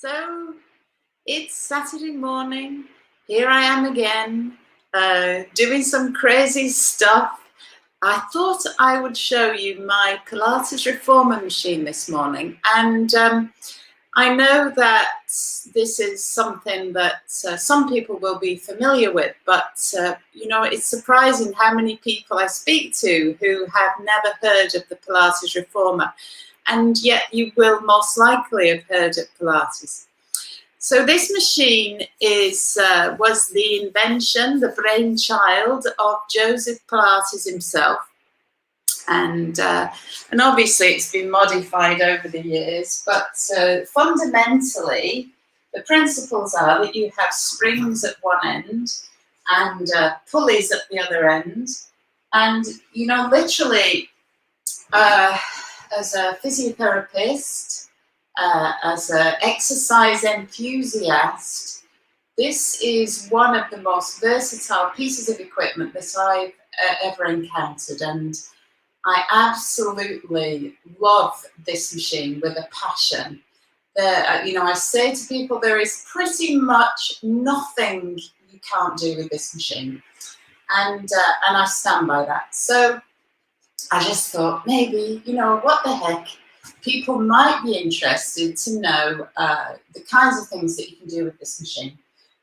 So it's Saturday morning. Here I am again, doing some crazy stuff. I thought I would show you my Pilates Reformer machine this morning. And I know that this is something that some people will be familiar with, but you know, it's surprising how many people I speak to who have never heard of the Pilates Reformer. And yet you will most likely have heard of Pilates. So this machine was the invention, the brainchild of Joseph Pilates himself. And obviously it's been modified over the years, but fundamentally the principles are that you have springs at one end and pulleys at the other end. And, you know, literally, as a physiotherapist, as an exercise enthusiast, this is one of the most versatile pieces of equipment that I've ever encountered. And I absolutely love this machine with a passion. You know, I say to people, there is pretty much nothing you can't do with this machine. And I stand by that. So I just thought maybe, you know, what the heck, people might be interested to know the kinds of things that you can do with this machine.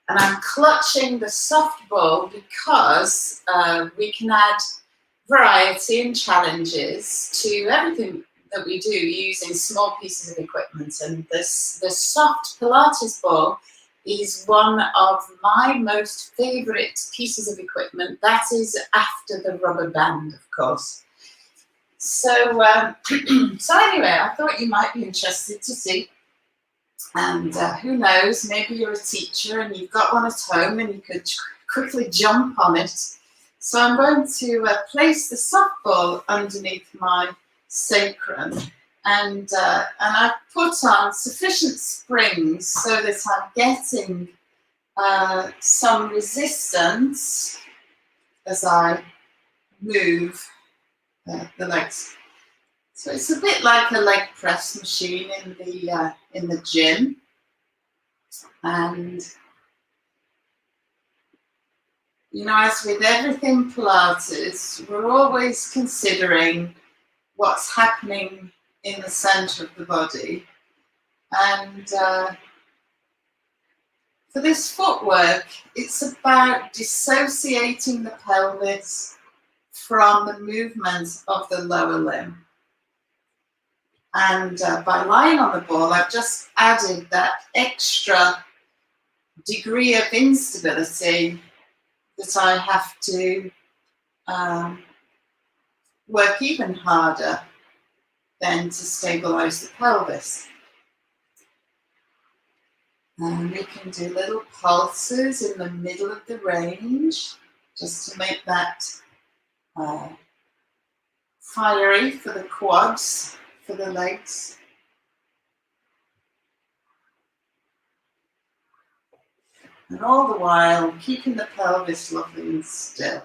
And I'm clutching the soft ball because we can add variety and challenges to everything that we do using small pieces of equipment. And the soft Pilates ball is one of my most favorite pieces of equipment. That is after the rubber band, of course. So, so anyway, I thought you might be interested to see. And who knows, maybe you're a teacher and you've got one at home and you could quickly jump on it. So I'm going to place the softball underneath my sacrum, and I've put on sufficient springs so that I'm getting some resistance as I move the legs. So it's a bit like a leg press machine in the gym, and you know, as with everything Pilates, we're always considering what's happening in the center of the body. And for this footwork, it's about dissociating the pelvis from the movement of the lower limb. And by lying on the ball, I've just added that extra degree of instability that I have to work even harder than to stabilize the pelvis. And we can do little pulses in the middle of the range just to make that fiery for the quads, for the legs. And all the while, keeping the pelvis lovely and still.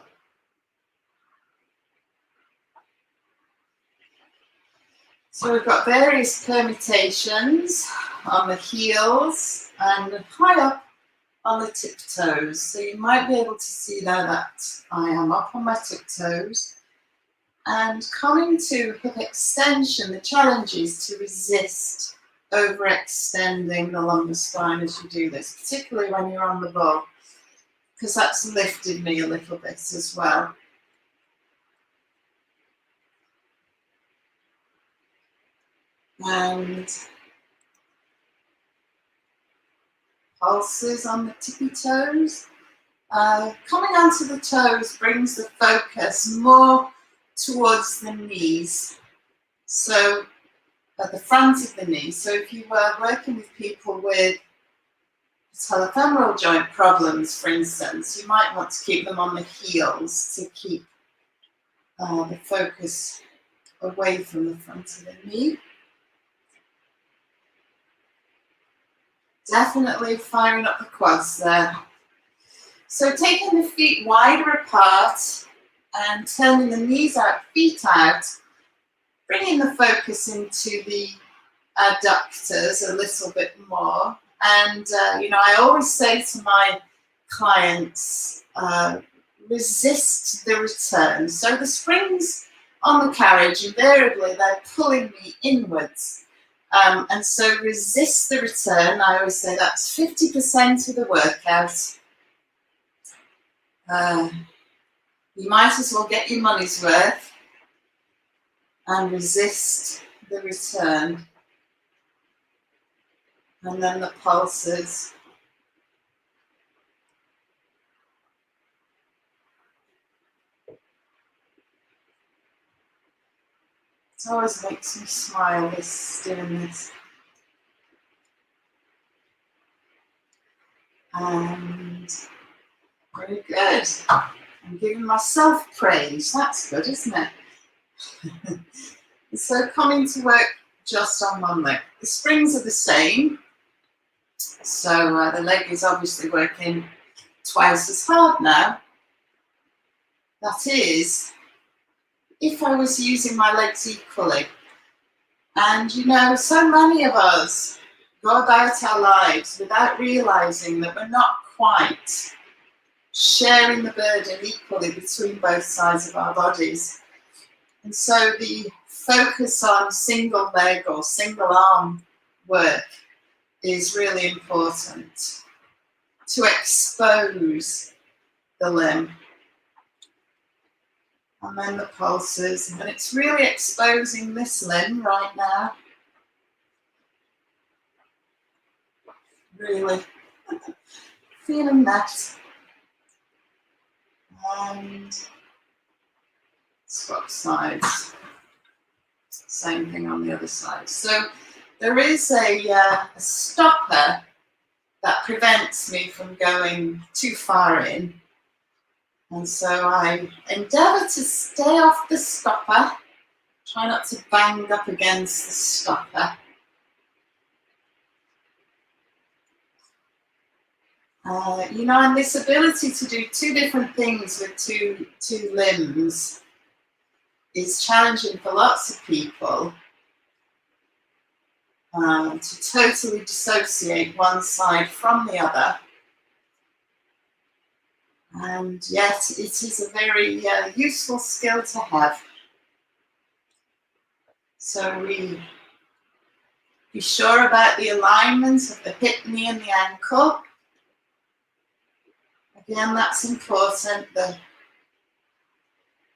So we've got various permutations on the heels and high up on the tiptoes. So you might be able to see now that I am up on my tiptoes. And coming to hip extension, the challenge is to resist overextending the lumbar spine as you do this, particularly when you're on the ball, because that's lifted me a little bit as well. And pulses on the tippy toes. Coming onto the toes brings the focus more towards the knees. So at the front of the knee. So if you were working with people with patellofemoral joint problems, for instance, you might want to keep them on the heels to keep the focus away from the front of the knee. Definitely firing up the quads there. So taking the feet wider apart and turning the knees out, feet out, bringing the focus into the adductors a little bit more, And, I always say to my clients, resist the return. So the springs on the carriage, invariably, they're pulling me inwards. And so resist the return. I always say that's 50% of the workout. You might as well get your money's worth and resist the return. And then the pulses. It always makes me smile, doing this. And very good. I'm giving myself praise. That's good, isn't it? So coming to work just on one leg. The springs are the same. So the leg is obviously working twice as hard now. That is, if I was using my legs equally. And so many of us go about our lives without realising that we're not quite sharing the burden equally between both sides of our bodies. And so the focus on single leg or single arm work is really important to expose the limb. And then the pulses, and it's really exposing this limb right now. Really feeling that. And swap sides. Same thing on the other side. So there is a stopper that prevents me from going too far in. And so I endeavour to stay off the stopper, try not to bang up against the stopper. And this ability to do two different things with two limbs is challenging for lots of people. To totally dissociate one side from the other. And yet it is a very useful skill to have. So we be sure about the alignment of the hip, knee and the ankle. Again, that's important, the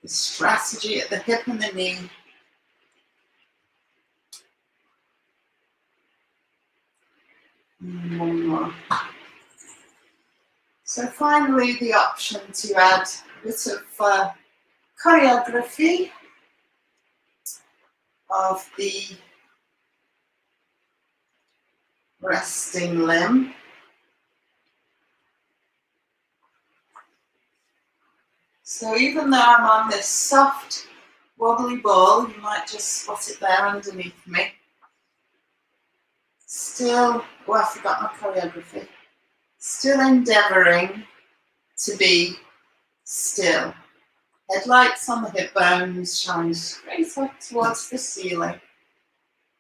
strategy at the hip and the knee. And one more. So finally, the option to add a bit of choreography of the resting limb. So even though I'm on this soft, wobbly ball, you might just spot it there underneath me. Still, I forgot my choreography. Still endeavouring to be still. Headlights on the hip bones, shine straight up towards the ceiling.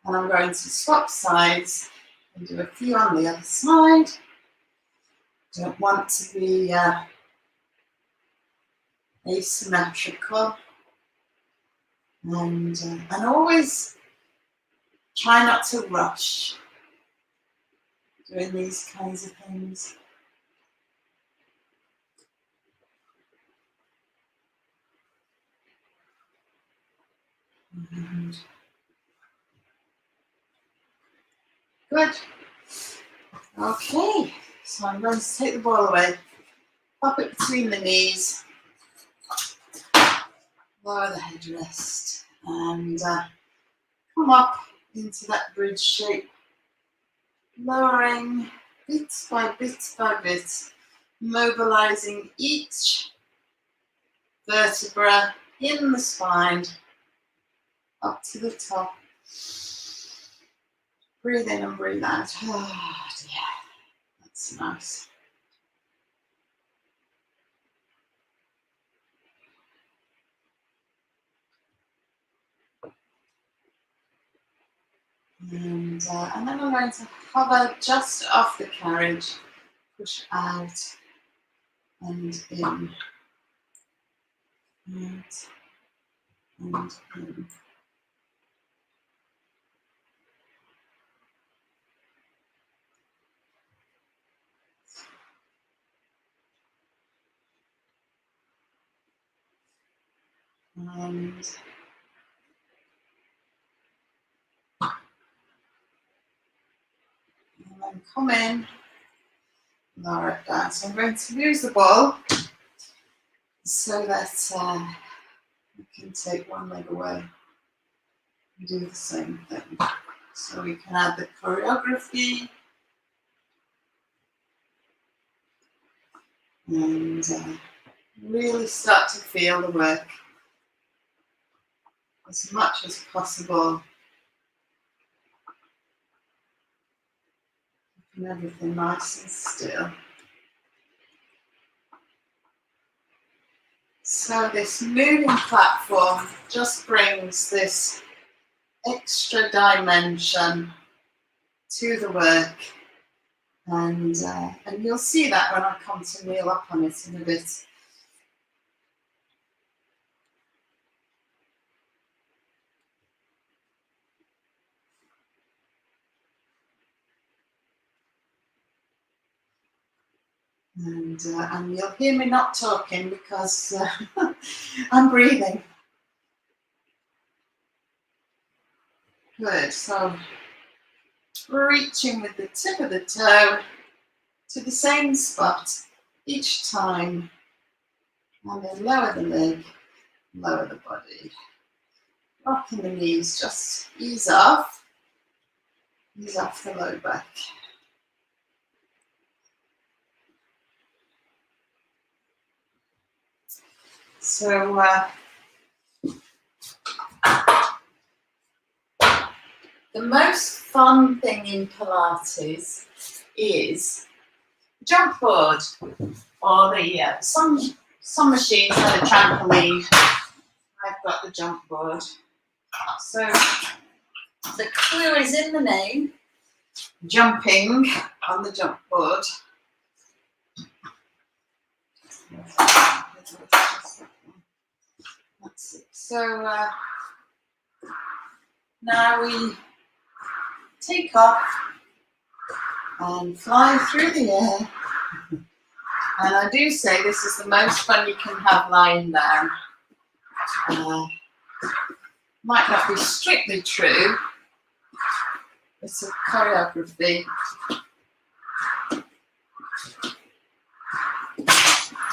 And I'm going to swap sides and do a few on the other side. Don't want to be asymmetrical. And always try not to rush doing these kinds of things. And good. Okay, so I'm going to take the ball away, pop it between the knees, lower the headrest, and come up into that bridge shape, lowering bit by bit, mobilizing each vertebra in the spine up to the top. Breathe in and breathe out. Oh dear, that's nice. And then I'm going to hover just off the carriage, push out and in, out and in. And then come in, lower it down. So I'm going to use the ball so that we can take one leg away and do the same thing. So we can add the choreography and really start to feel the work as much as possible. Keeping everything nice and still. So this moving platform just brings this extra dimension to the work, and you'll see that when I come to kneel up on it in a bit. And you'll hear me not talking because I'm breathing. Good, so reaching with the tip of the toe to the same spot each time. And then lower the leg, lower the body. Rocking the knees, just ease off the low back. So the most fun thing in Pilates is jump board, or the some machines have a trampoline. I've got the jump board. So the clue is in the name, jumping on the jump board. That's it. So now we take off and fly through the air. And I do say this is the most fun you can have lying down. Might not be strictly true. It's a choreography.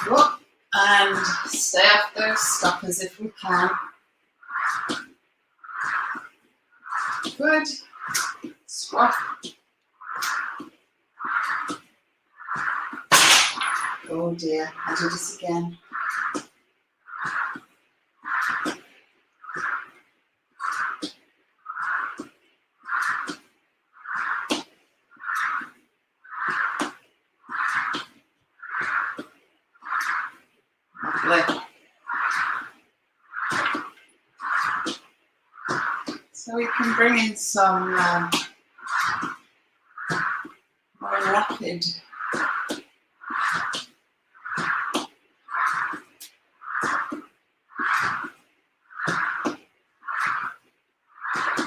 Whoop, and stay off those stoppers if we can. Good. Squat. Oh dear, I'll do this again. Lovely. So we can bring in some more rapid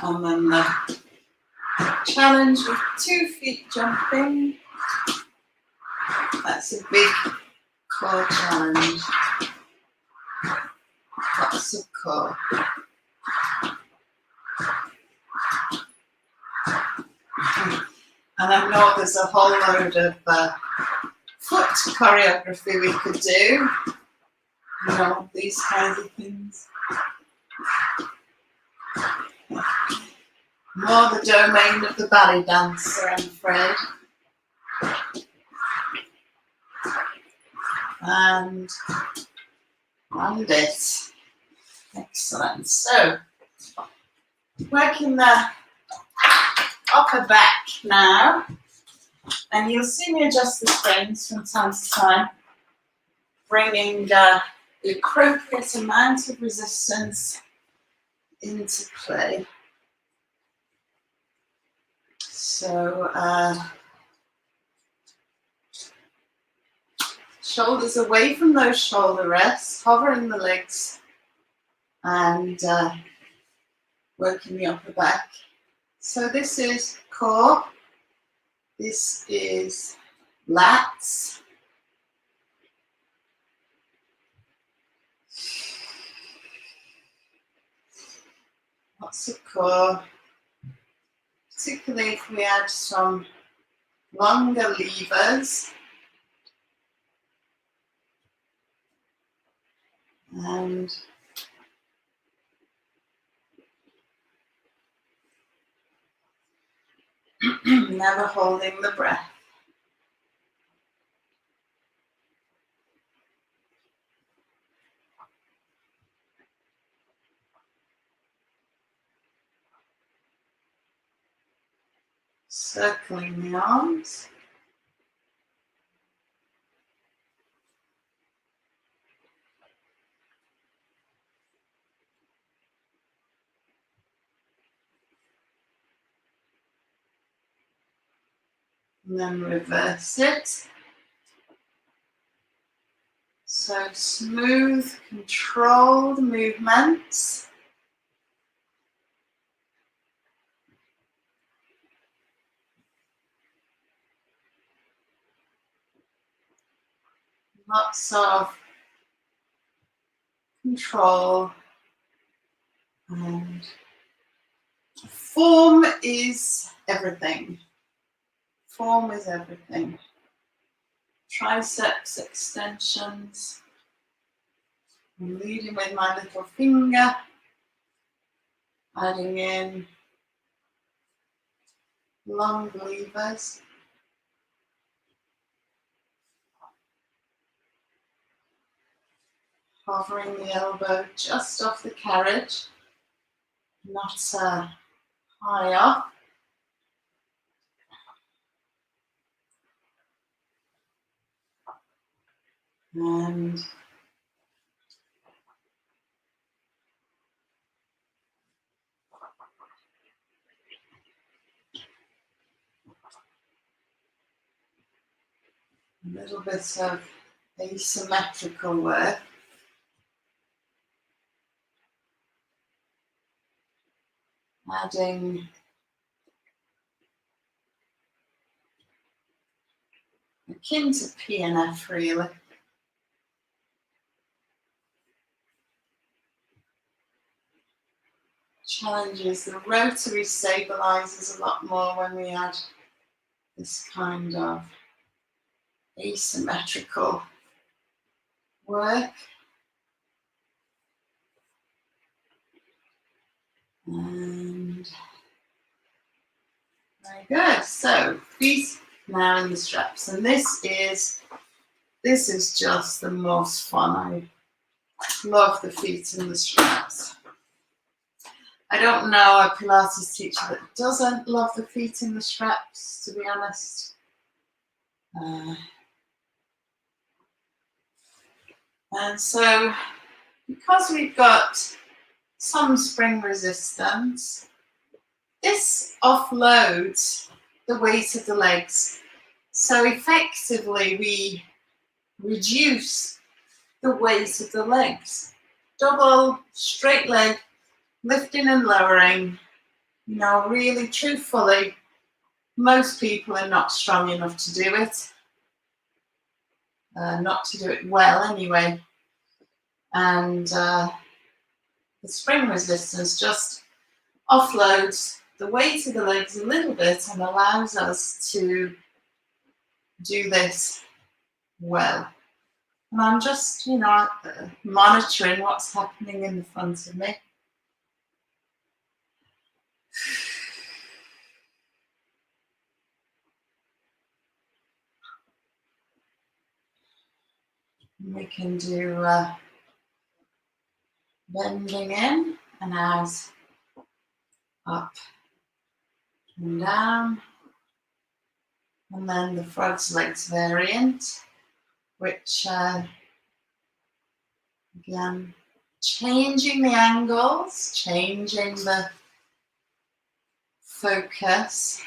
and then the challenge with 2 feet jumping. That's a big core challenge. Lots of core. And I know there's a whole load of foot choreography we could do. You know, these kinds of things. More the domain of the ballet dancer, I'm afraid. And it. Excellent. So, working the upper back now, and you'll see me adjust the springs from time to time, bringing the appropriate amount of resistance into play. So shoulders away from those shoulder rests, hovering the legs and working the upper back. So this is core, this is lats, lots of core, particularly if we add some longer levers. And never holding the breath. Circling the arms. And then reverse it. So smooth, controlled movements. Lots of control. And form is everything. Form is everything. Triceps extensions. I'm leading with my little finger, adding in long levers. Hovering the elbow just off the carriage, not high up. And a little bit of asymmetrical work. Adding akin to PNF really. Challenges the rotary stabilizers a lot more when we add this kind of asymmetrical work. And very good. So feet now in the straps, and this is just the most fun. I love the feet in the straps. I don't know a Pilates teacher that doesn't love the feet in the straps, to be honest. And so, because we've got some spring resistance, this offloads the weight of the legs. So effectively, we reduce the weight of the legs. Double, straight leg, lifting and lowering. You know, really, truthfully, most people are not strong enough to do it. Not to do it well, anyway. And the spring resistance just offloads the weight of the legs a little bit and allows us to do this well. And I'm just, you know, monitoring what's happening in the front of me. We can do bending in and out, up and down. And then the frog's legs variant, which again, changing the angles, changing the focus.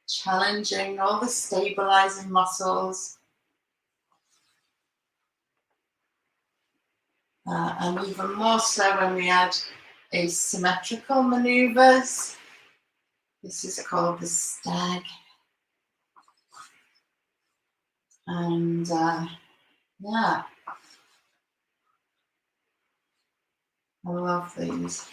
challenging all the stabilizing muscles. And even more so when we add asymmetrical maneuvers. This is called the stag. And yeah, I love these.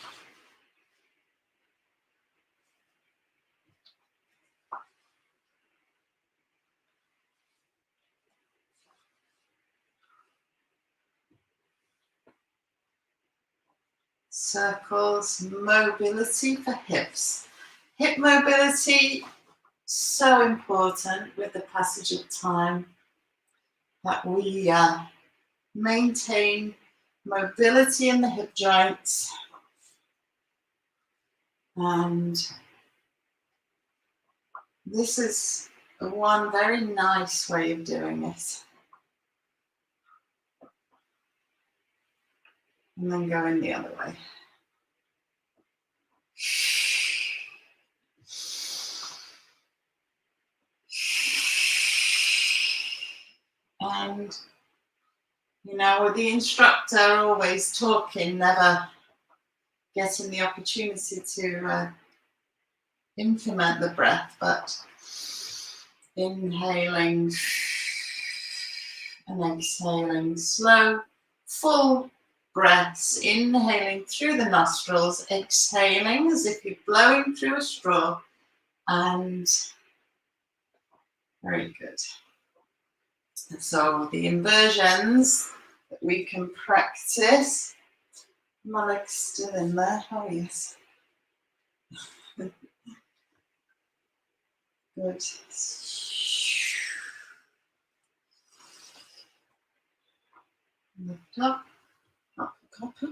Circles, mobility for hips. Hip mobility, so important with the passage of time that we maintain mobility in the hip joints. And this is one very nice way of doing it. And then going the other way. And, you know, with the instructor always talking, never getting the opportunity to implement the breath, but inhaling and exhaling, slow, full breaths, inhaling through the nostrils, exhaling as if you're blowing through a straw, and very good. So the inversions that we can practice. My leg's still in there. Oh yes. Good. Lift up, up, up, up.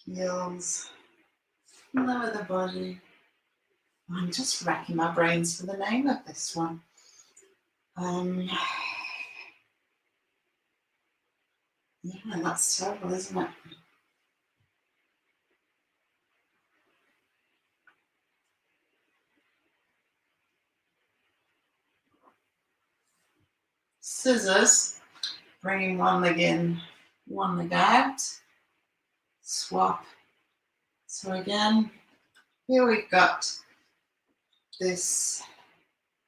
Heels. Lower the body. I'm just racking my brains for the name of this one. Yeah, that's terrible, isn't it? Scissors, bringing one leg in, one leg out, swap. So again, here we've got this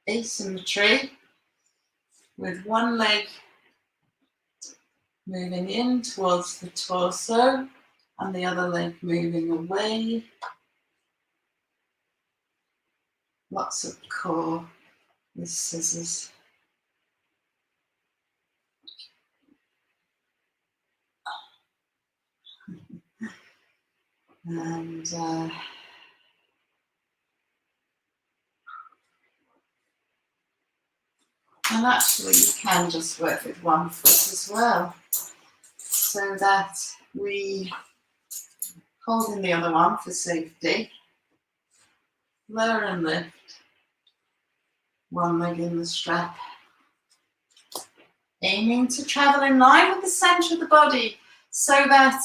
asymmetry with one leg moving in towards the torso and the other leg moving away. Lots of core with scissors. And actually you can just work with one foot as well, so that we hold in the other one for safety, lower and lift, one leg in the strap, aiming to travel in line with the centre of the body, so that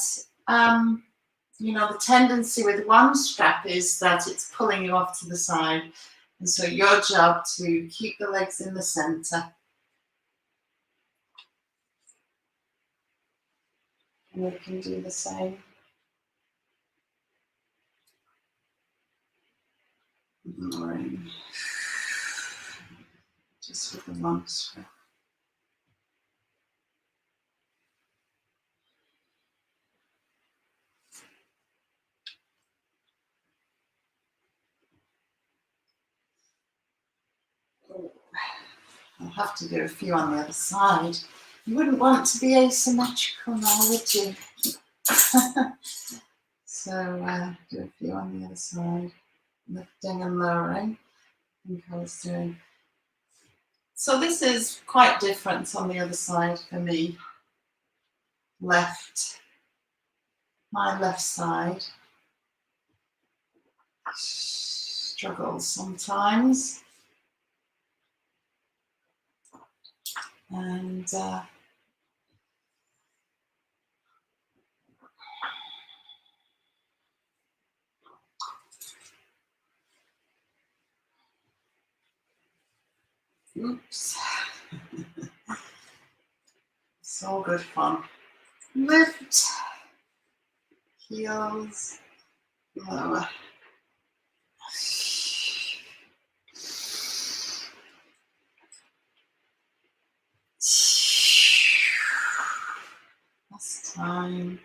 you know, the tendency with one strap is that it's pulling you off to the side, and so your job to keep the legs in the centre. And we can do the same. Lowering. Just with the long strap. I'll have to do a few on the other side. You wouldn't want to be asymmetrical now, would you? So do a few on the other side, lifting and lowering. I think I was doing. So this is quite different on the other side for me. Left, my left side struggles sometimes. And Oops. It's all good fun. Lift, heels, lower. Last time.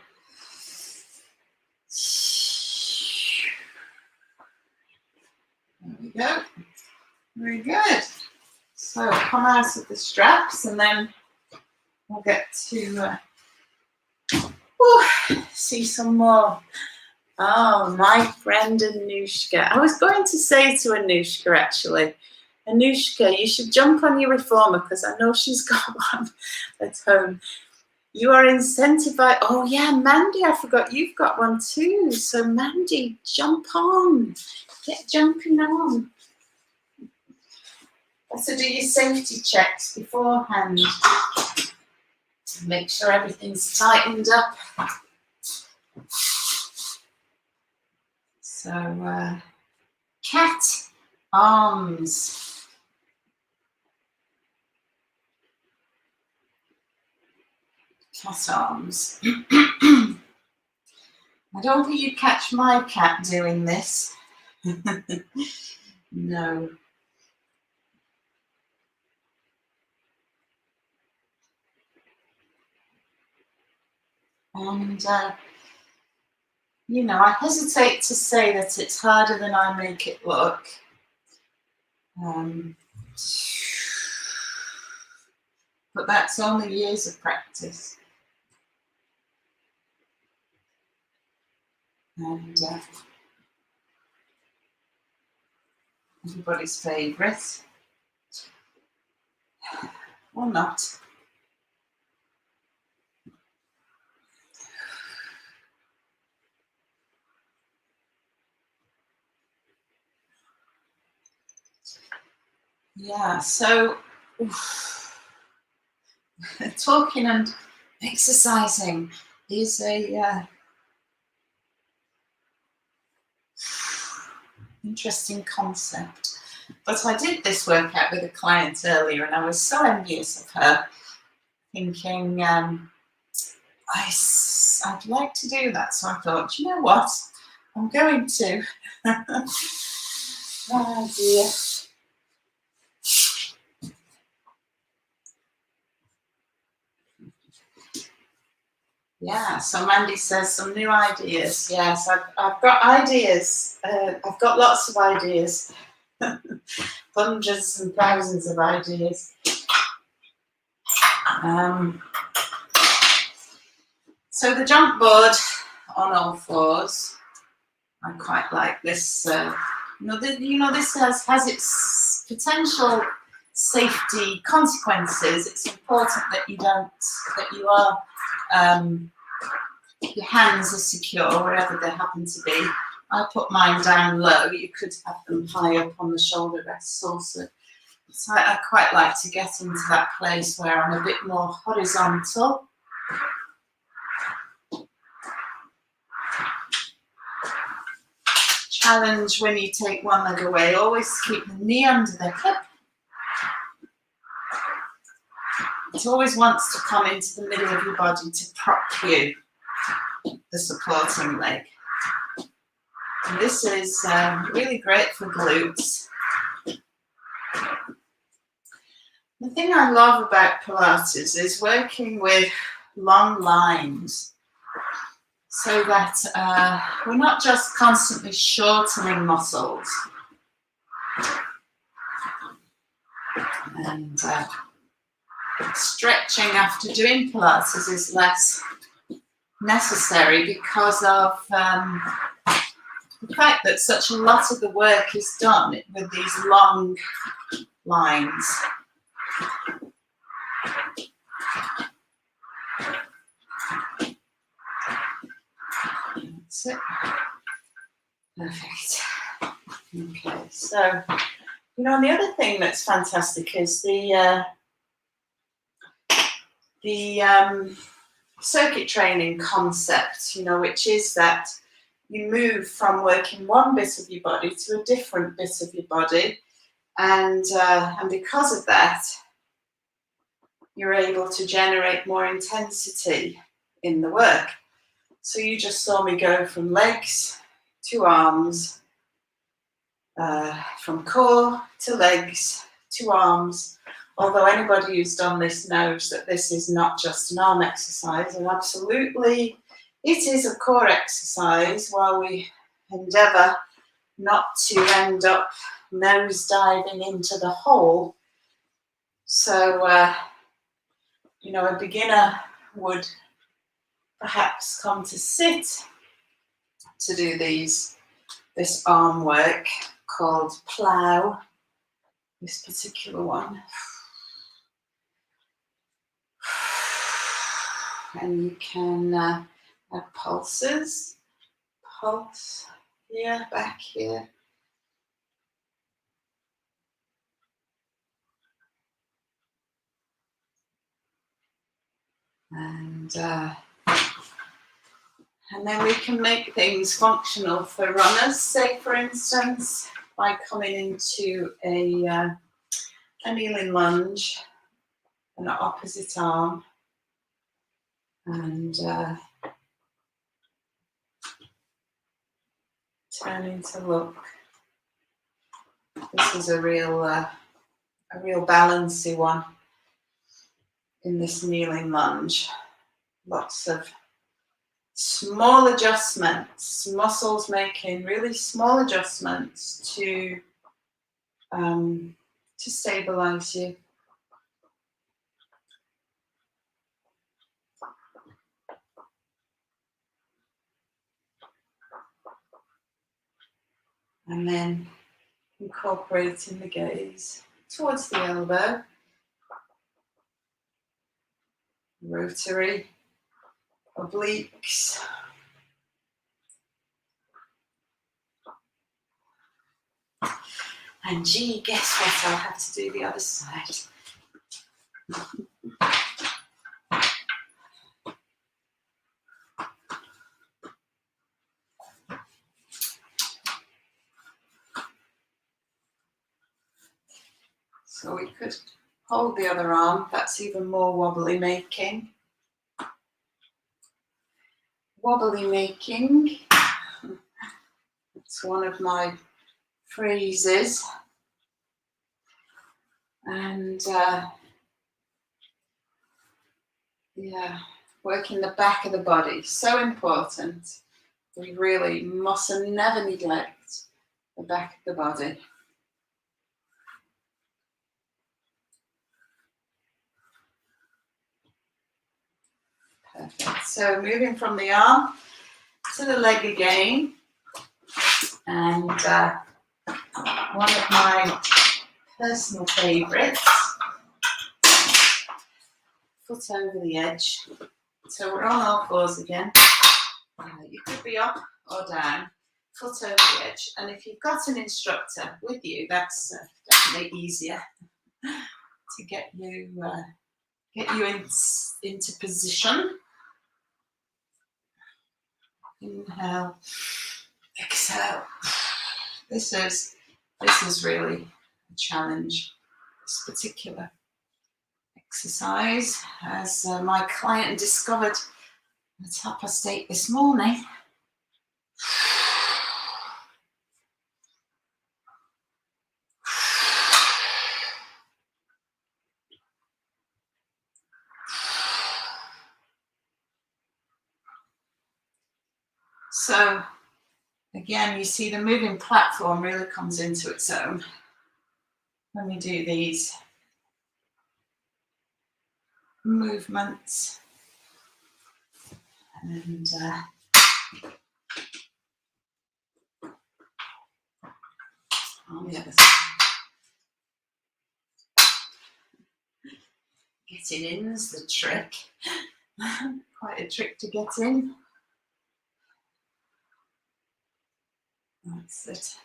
There we go. Very good. So come out of the straps and then we'll get to see some more. Oh, my friend Anushka. I was going to say to Anushka actually, Anushka, you should jump on your reformer because I know she's got one at home. You are incentivized. Oh yeah, Mandy, I forgot you've got one too. So Mandy, jump on. Get jumping on. So do your safety checks beforehand. Make sure everything's tightened up. So cat arms. Cat arms. I don't think you'd catch my cat doing this. No. And, you know, I hesitate to say that it's harder than I make it look. But that's only years of practice. And everybody's favourite. Or not. Yeah, so talking and exercising is a interesting concept. But I did this workout with a client earlier and I was so envious of her, thinking I'd like to do that. So I thought, you know what, I'm going to. Oh dear. Yeah, so Mandy says some new ideas. Yes, I've got ideas. I've got lots of ideas. Hundreds and thousands of ideas. So the jump board on all fours. I quite like this. This has its potential safety consequences. It's important that your hands are secure wherever they happen to be. I put mine down low. You could have them high up on the shoulder rests also. So I quite like to get into that place where I'm a bit more horizontal. Challenge when you take one leg away, always keep the knee under the hip. It always wants to come into the middle of your body to prop you, the supporting leg. And this is really great for glutes. The thing I love about Pilates is working with long lines so that we're not just constantly shortening muscles. And stretching after doing Pilates is less necessary because of the fact that such a lot of the work is done with these long lines. That's it. Perfect. Okay, so, the other thing that's fantastic is the circuit training concept, which is that you move from working one bit of your body to a different bit of your body And because of that, you're able to generate more intensity in the work. So you just saw me go from legs to arms, from core to legs to arms. Although anybody who's done this knows that this is not just an arm exercise, and absolutely it is a core exercise while we endeavour not to end up nose diving into the hole. So, you know, a beginner would perhaps come to sit to do this arm work called plough, this particular one. And you can add pulses, pulse here, back here. And then we can make things functional for runners, say for instance, by coming into a kneeling lunge, an opposite arm, and turning to look. This is a real balancy one in this kneeling lunge. Lots of small adjustments, muscles making really small adjustments to stabilize you. And then incorporating the gaze towards the elbow. Rotary, obliques. And gee, guess what? I'll have to do the other side. So we could hold the other arm. That's even more wobbly making. Wobbly making. It's one of my phrases. And yeah, working the back of the body, so important. We really must never neglect the back of the body. Perfect. So moving from the arm to the leg again. And one of my personal favourites, foot over the edge. So we're on all fours again. You could be up or down, foot over the edge. And if you've got an instructor with you, that's definitely easier to get you into position. Inhale, exhale. This is really a challenge, this particular exercise, as my client discovered at 8:30 this morning. So again, you see the moving platform really comes into its own when we do these movements. And on the other side. Getting in's the trick. Quite a trick to get in. That's it.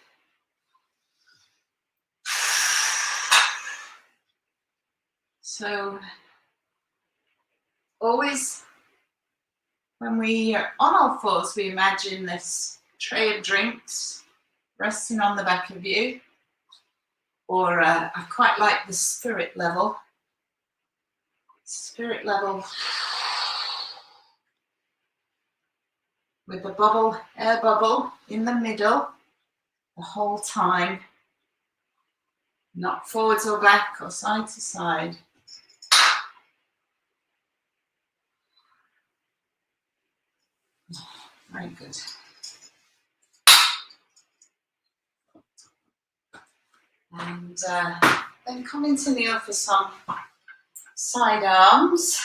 So always when we are on all fours, we imagine this tray of drinks resting on the back of you. or I quite like the spirit level. Spirit level with the bubble, air bubble in the middle the whole time, not forwards or back or side to side. Very good. And then coming to kneel for some side arms,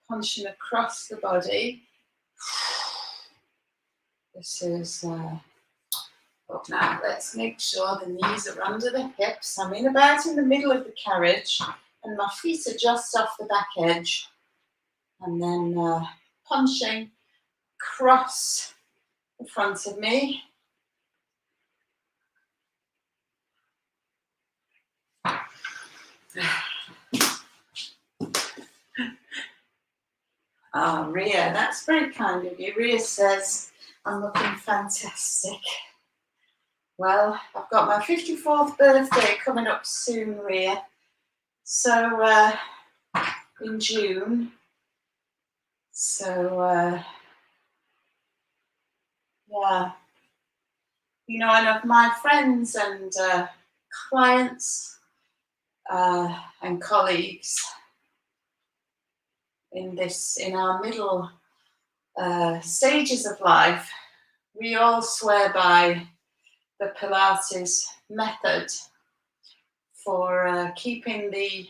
punching across the body. This is, now let's make sure the knees are under the hips. I'm in about in the middle of the carriage and my feet are just off the back edge. And then punching across the front of me. Oh, Ria, that's very kind of you. Ria says, I'm looking fantastic. Well, I've got my 54th birthday coming up soon, Ria. So, in June. So, yeah. You know, and of my friends and clients and colleagues in our middle stages of life, we all swear by the Pilates method for keeping the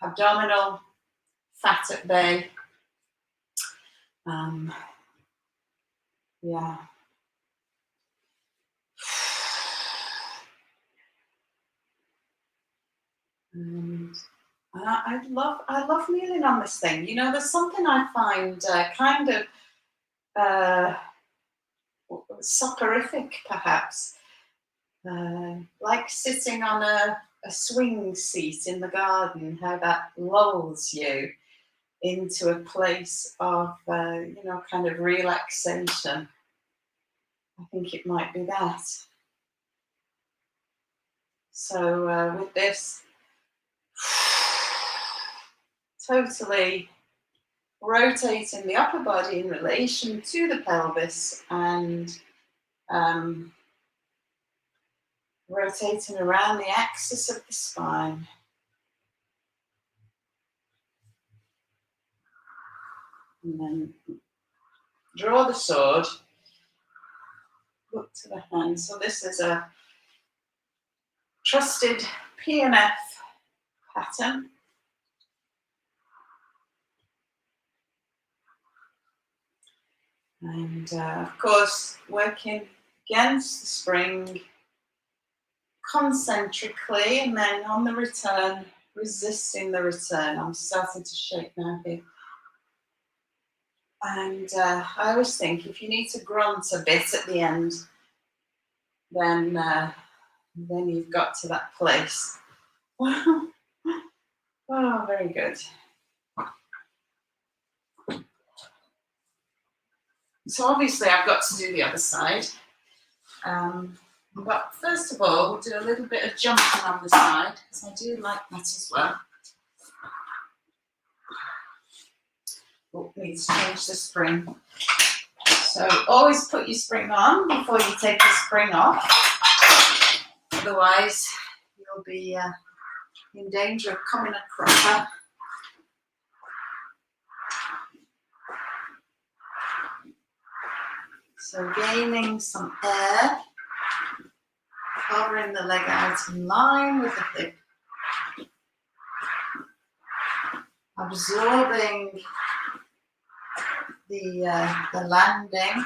abdominal fat at bay. Yeah. And I love kneeling on this thing. You know, there's something I find kind of soporific, perhaps, like sitting on a swing seat in the garden, how that lulls you into a place of, you know, kind of relaxation. I think it might be that. So with this, totally rotating the upper body in relation to the pelvis and rotating around the axis of the spine. And then draw the sword, look to the hand. So this is a trusted PNF pattern. And of course, working against the spring concentrically, and then on the return, resisting the return. I'm starting to shake now here. And I always think if you need to grunt a bit at the end, then you've got to that place. Oh, very good. So obviously I've got to do the other side. But first of all, we'll do a little bit of jumping on the side, because I do like that as well. Oh, need to change the spring. So always put your spring on before you take the spring off. Otherwise, you'll be in danger of coming a cropper. So gaining some air, covering the leg out in line with the hip. Absorbing the landing.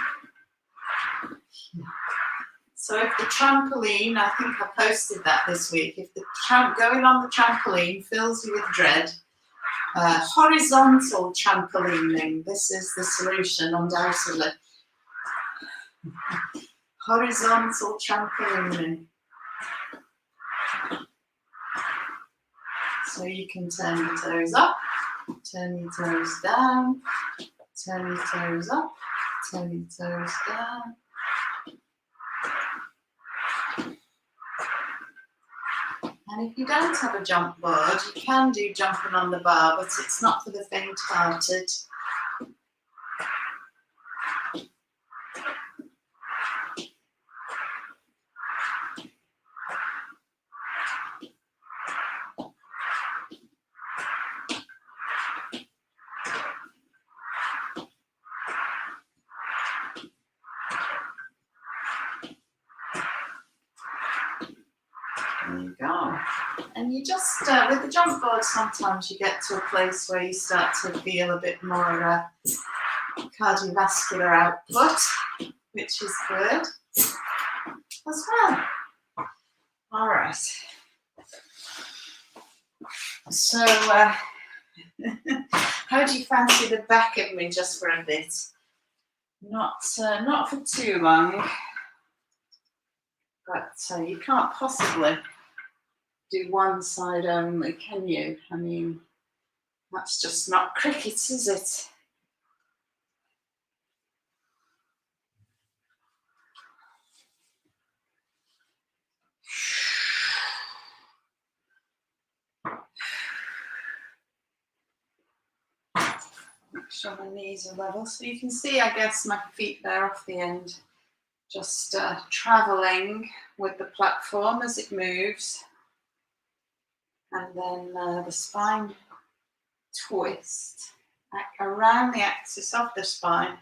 So if the trampoline, I think I posted that this week, if the going on the trampoline fills you with dread, horizontal trampolining, this is the solution, undoubtedly. Horizontal trampolining. So you can turn your toes up, turn your toes down, turn your toes up, turn your toes down. And if you don't have a jump board, you can do jumping on the bar, but it's not for the faint-hearted. There you go. And you just, with the jump board, sometimes you get to a place where you start to feel a bit more cardiovascular output, which is good as well. All right. So, how do you fancy the back of me just for a bit? Not for too long, but you can't possibly do one side only, can you? I mean, that's just not cricket, is it? Make sure my knees are level. So you can see, I guess, my feet there off the end. Just travelling with the platform as it moves. And then the spine twist around the axis of the spine.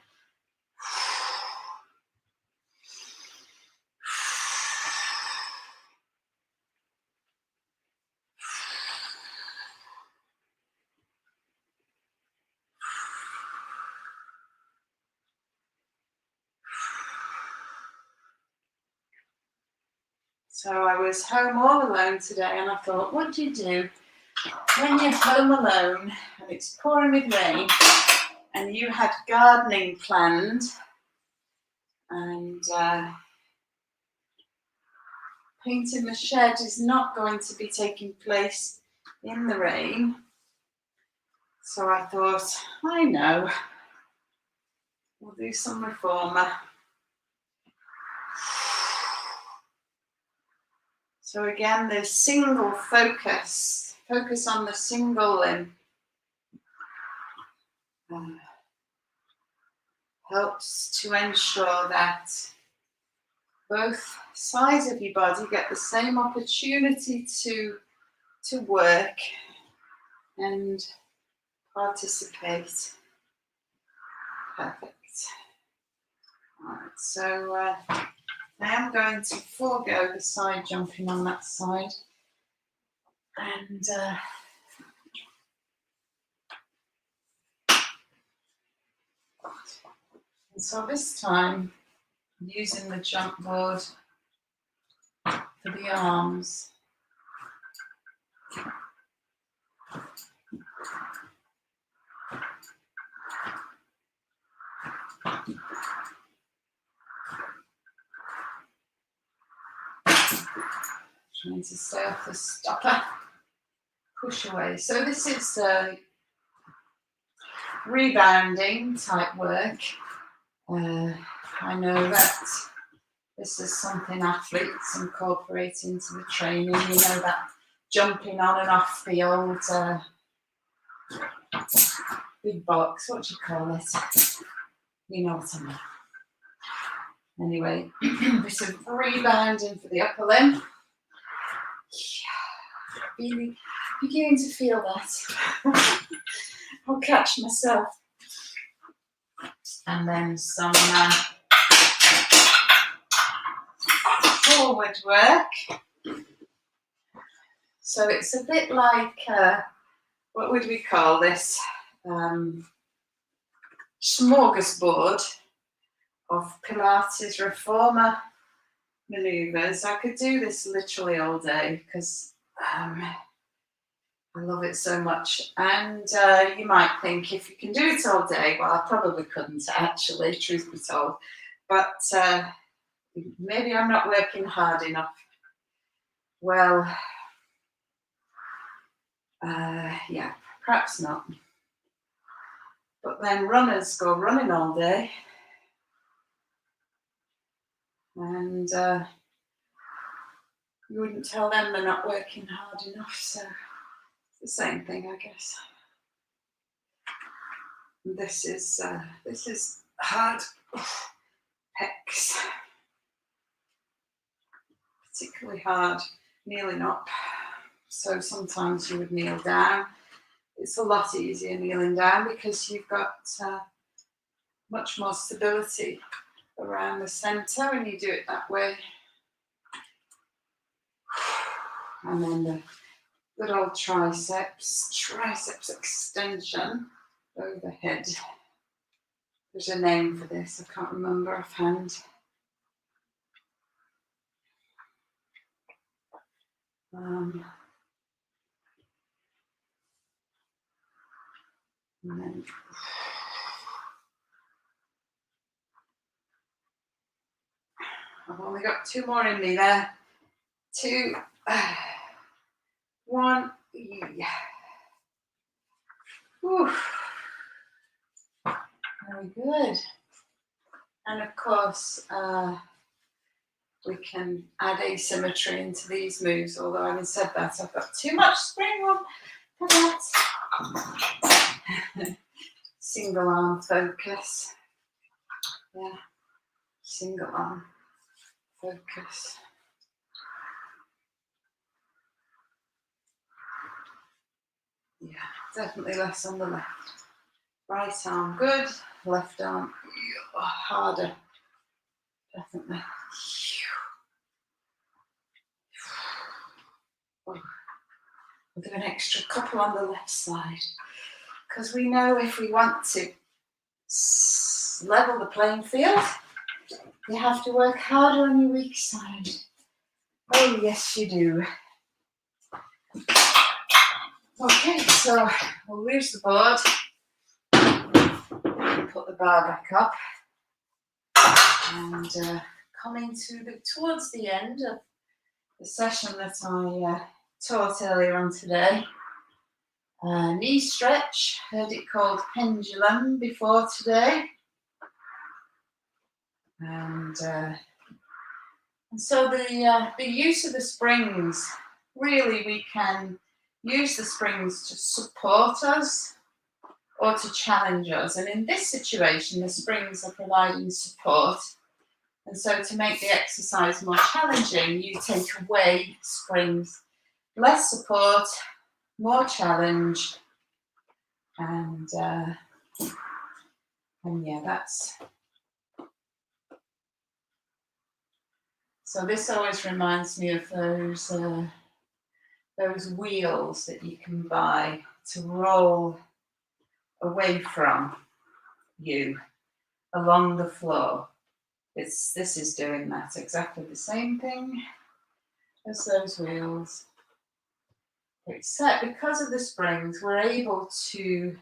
So I was home all alone today, and I thought, what do you do when you're home alone and it's pouring with rain and you had gardening planned and painting the shed is not going to be taking place in the rain. So I thought, I know, we'll do some reformer. So again, the single focus on the single limb. Helps to ensure that both sides of your body get the same opportunity to work and participate. Perfect. All right, so I am going to forego the side jumping on that side, and so this time I'm using the jump board for the arms. Trying to stay off the stopper. Push away. So this is rebounding type work. I know that this is something athletes incorporate into the training. You know, that jumping on and off the old big box. What do you call it? You know what I mean. Anyway, bit of rebounding for the upper limb. Yeah, really beginning to feel that. I'll catch myself. And then some forward work. So it's a bit like, what would we call this? Smorgasbord of Pilates Reformer maneuvers. I could do this literally all day because I love it so much. And you might think, if you can do it all day, well, I probably couldn't actually, truth be told. But maybe I'm not working hard enough. Well, yeah, perhaps not. But then runners go running all day. And you wouldn't tell them they're not working hard enough, so it's the same thing, I guess. This is hard pecs, particularly hard kneeling up. So sometimes you would kneel down. It's a lot easier kneeling down because you've got much more stability around the centre when you do it that way. And then the good old triceps extension overhead. There's a name for this, I can't remember offhand. And then I've only got 2 more in me there. 2, 1, yeah. Whew. Very good. And of course, we can add asymmetry into these moves, although having said that, I've got too much spring on for that. Single arm focus. Yeah, single arm focus. Yeah, definitely less on the left. Right arm good, left arm harder. Definitely. We'll do an extra couple on the left side because we know if we want to level the playing field, you have to work harder on your weak side. Oh, yes, you do. Okay, so we'll lose the board, put the bar back up, and coming towards the end of the session that I taught earlier on today. Knee stretch, heard it called pendulum before today. And so the use of the springs, really we can use the springs to support us or to challenge us. And in this situation, the springs are providing support. And so to make the exercise more challenging, you take away springs. Less support, more challenge. And yeah, that's... So this always reminds me of those wheels that you can buy to roll away from you along the floor. This is doing that, exactly the same thing as those wheels. Except because of the springs, we're able to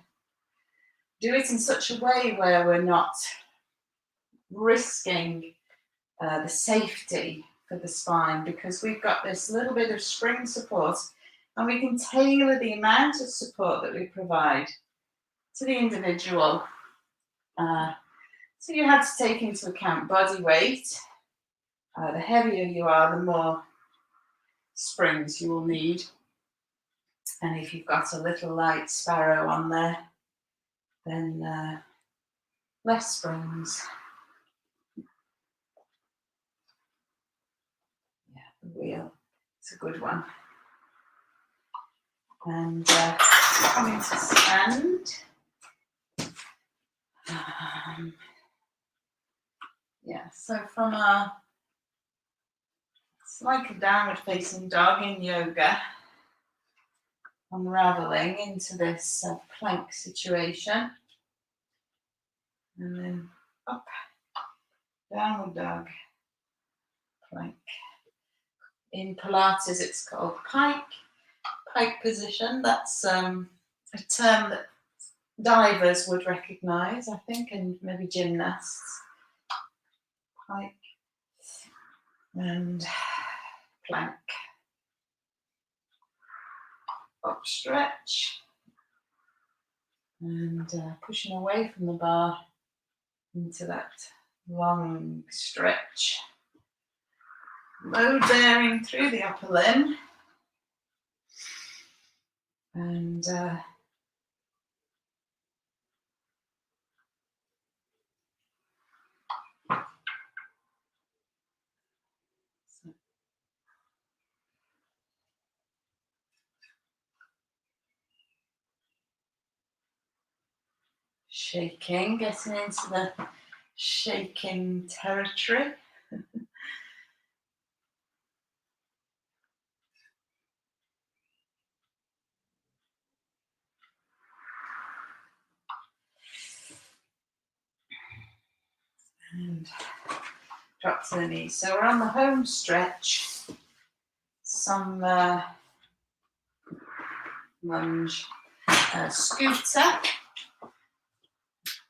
do it in such a way where we're not risking the safety for the spine, because we've got this little bit of spring support, and we can tailor the amount of support that we provide to the individual. So you have to take into account body weight. The heavier you are, the more springs you will need. And if you've got a little light sparrow on there, then less springs. Yeah, the wheel, it's a good one. And coming to stand. Yeah, so from it's like a downward facing dog in yoga, unraveling into this plank situation, and then up, downward dog, plank. In Pilates, it's called pike position. That's a term that divers would recognise, I think, and maybe gymnasts. Pike and plank. Up stretch and pushing away from the bar into that long stretch. load bearing through the upper limb, and shaking, getting into the shaking territory. And drop to the knees. So we're on the home stretch. Some lunge scooter.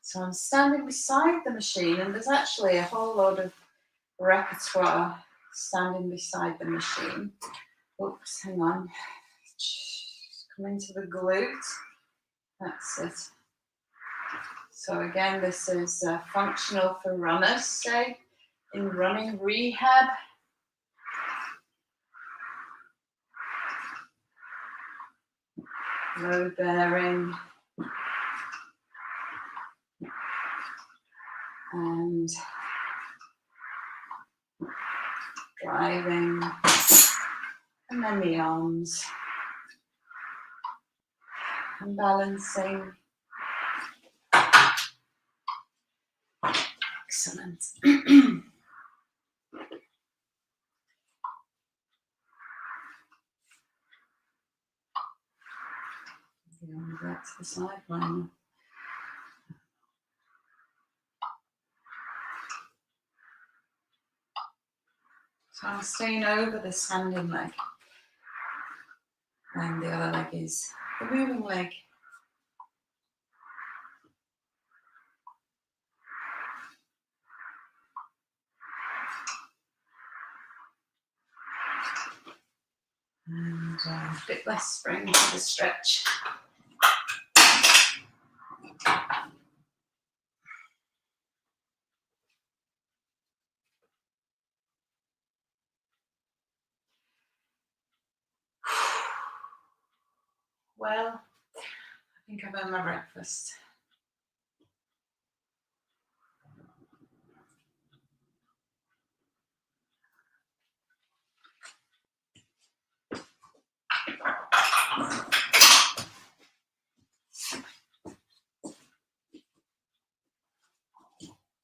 So I'm standing beside the machine, and there's actually a whole load of repertoire standing beside the machine. Oops, hang on. Just come into the glute. That's it. So again, this is functional for runners, say, in running rehab. Load bearing. And driving. And then the arms. And balancing. Excellent. Back to the sideline. So I'm staying over the standing leg. And the other leg is the moving leg. And a bit less spring to the stretch. Well, I think I've had my breakfast.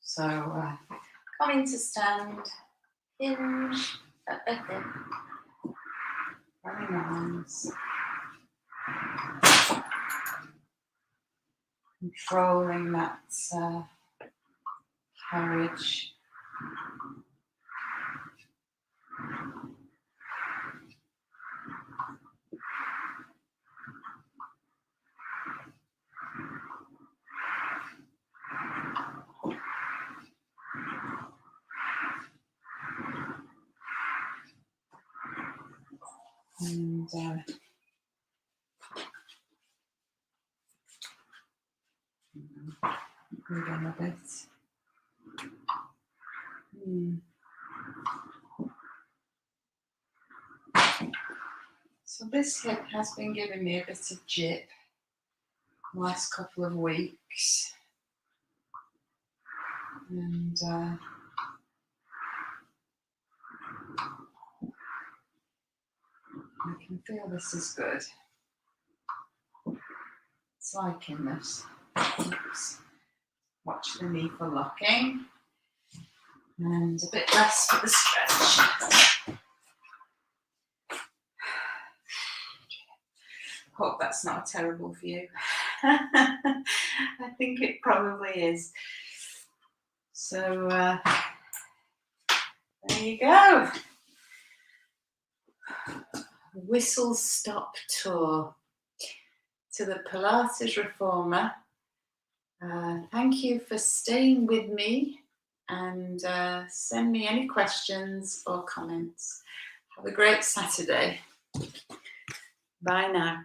So, coming to stand, hinge at the hip, running arms, controlling that carriage. And move on a bit. So this hip has been giving me a bit of jip the last couple of weeks. And I can feel this is good. It's liking this. Oops. Watch the knee for locking. And a bit less for the stretch. Hope that's not a terrible view. I think it probably is. So there you go. Whistle stop tour to the Pilates Reformer. Thank you for staying with me, and send me any questions or comments. Have a great Saturday. Bye now.